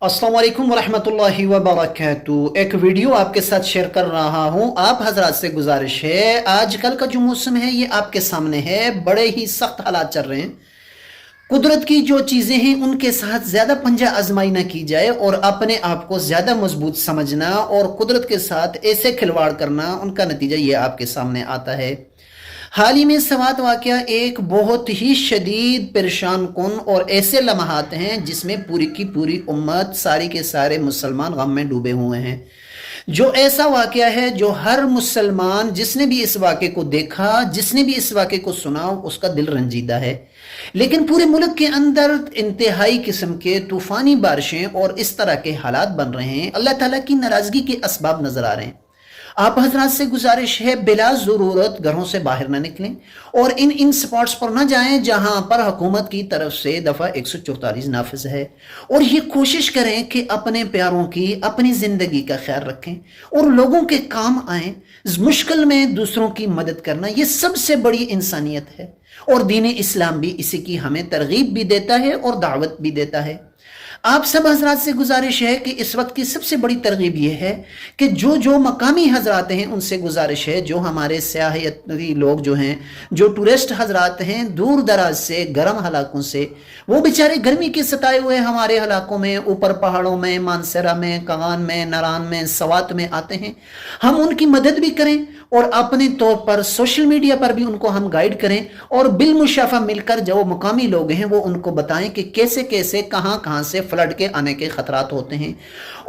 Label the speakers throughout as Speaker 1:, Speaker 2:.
Speaker 1: अस्सलाम वालेकुम वरहमतुल्लाहि वबरकातुहू। एक वीडियो आपके साथ शेयर कर रहा हूँ। आप हजरात से गुजारिश है, आजकल का जो मौसम है ये आपके सामने है, बड़े ही सख्त हालात चल रहे हैं। कुदरत की जो चीज़ें हैं उनके साथ ज़्यादा पंजा आजमाई ना की जाए और अपने आप को ज़्यादा मजबूत समझना और कुदरत के साथ ऐसे खिलवाड़ करना, उनका नतीजा ये आपके सामने आता है। हाल ही में सवात वाक़या एक बहुत ही शदीद परेशान कुन और ऐसे लम्हात हैं जिसमें पूरी की पूरी उम्मत, सारी के सारे मुसलमान गम में डूबे हुए हैं। जो ऐसा वाक़या है जो हर मुसलमान जिसने भी इस वाक़े को देखा, जिसने भी इस वाक़े को सुना, उसका दिल रंजीदा है। लेकिन पूरे मुल्क के अंदर इंतहाई किस्म के तूफ़ानी बारिशें और इस तरह के हालात बन रहे हैं, अल्लाह ताला की नाराज़गी के असबाब नज़र आ रहे हैं। आप हजरात से गुजारिश है, बिला ज़रूरत घरों से बाहर ना निकलें और इन स्पॉट्स पर ना जाएं जहां पर हुकूमत की तरफ से दफ़ा 144 नाफिज है। और ये कोशिश करें कि अपने प्यारों की, अपनी ज़िंदगी का ख्याल रखें और लोगों के काम आएँ। मुश्किल में दूसरों की मदद करना ये सबसे बड़ी इंसानियत है और दीन इस्लाम भी इसी की हमें तरगीब भी देता है और दावत भी देता है। आप सब हजरात से गुजारिश है कि इस वक्त की सबसे बड़ी तरगीब यह है कि जो मकामी हजरात हैं उनसे गुजारिश है, जो हमारे सियाहती लोग जो हैं, जो टूरिस्ट हजरात हैं दूर दराज से, गर्म इलाकों से, वो बेचारे गर्मी के सताए हुए हमारे इलाकों में, ऊपर पहाड़ों में, मानसरा में, कगान में, नारान में, सवात में आते हैं। हम उनकी मदद भी करें और अपने तौर पर सोशल मीडिया पर भी उनको हम गाइड करें और बिलमुशाफा मिलकर जो मुकामी लोग हैं वो उनको बताएं कि कैसे कैसे कहाँ कहाँ से फ्लड के आने के खतरात होते हैं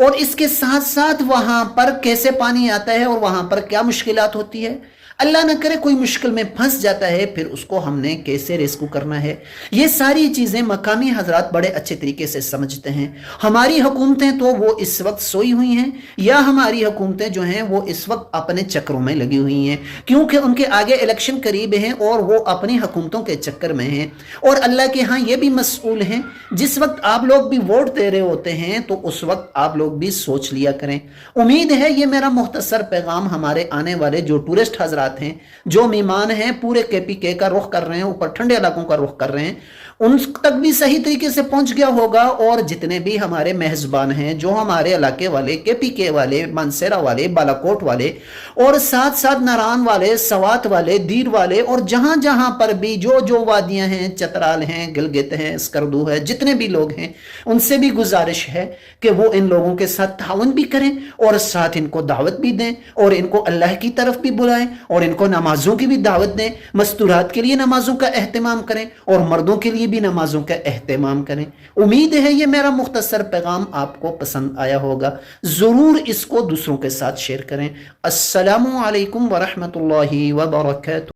Speaker 1: और इसके साथ साथ वहाँ पर कैसे पानी आता है और वहाँ पर क्या मुश्किलात होती है। अल्लाह न करे कोई मुश्किल में फंस जाता है, फिर उसको हमने कैसे रेस्क्यू करना है। ये सारी चीज़ें मकामी हजरात बड़े अच्छे तरीके से समझते हैं। हमारी हुकूमतें तो वो इस वक्त सोई हुई हैं या हमारी हुकूमतें जो हैं वो इस वक्त अपने चक्रों में लगी हुई हैं, क्योंकि उनके आगे इलेक्शन करीब हैं और वो अपनी हुकूमतों के चक्कर में हैं। और अल्लाह के यहाँ ये भी मसूल हैं, जिस वक्त आप लोग भी वोट दे रहे होते हैं तो उस वक्त आप लोग भी सोच लिया करें। उम्मीद है ये मेरा मुख्तसर पैगाम हमारे आने वाले जो टूरिस्ट हजरात हैं, जो मेहमान हैं, पूरे केपीके का रुख कर रहे हैं, ऊपर ठंडे इलाकों का रुख कर रहे हैं, उन तक भी सही तरीके से पहुंच गया होगा। और जितने भी हमारे मेहजबान हैं, जो हमारे इलाके वाले, केपीके वाले, मानसेरा वाले, बालाकोट वाले और साथ साथ नारान वाले, सवात वाले, दीर वाले और जहां जहां पर भी जो वादियां हैं, चतराल हैं, गिलगित हैं, स्कर्दू है, जितने भी लोग हैं, उनसे भी गुजारिश है कि वो इन लोगों के साथ ताउन भी करें और साथ इनको दावत भी दें और इनको अल्लाह की तरफ भी बुलाएं और इनको नमाजों की भी दावत दें। मस्तूरात के लिए नमाजों का एहतमाम करें और मर्दों के लिए भी नमाजों का एहतमाम करें। उम्मीद है ये मेरा मुख्तसर पैगाम आपको पसंद आया होगा। ज़रूर इसको दूसरों के साथ शेयर करें। अस्सलामु अलैकुम वरहमतुल्लाहि वबरकातुहू।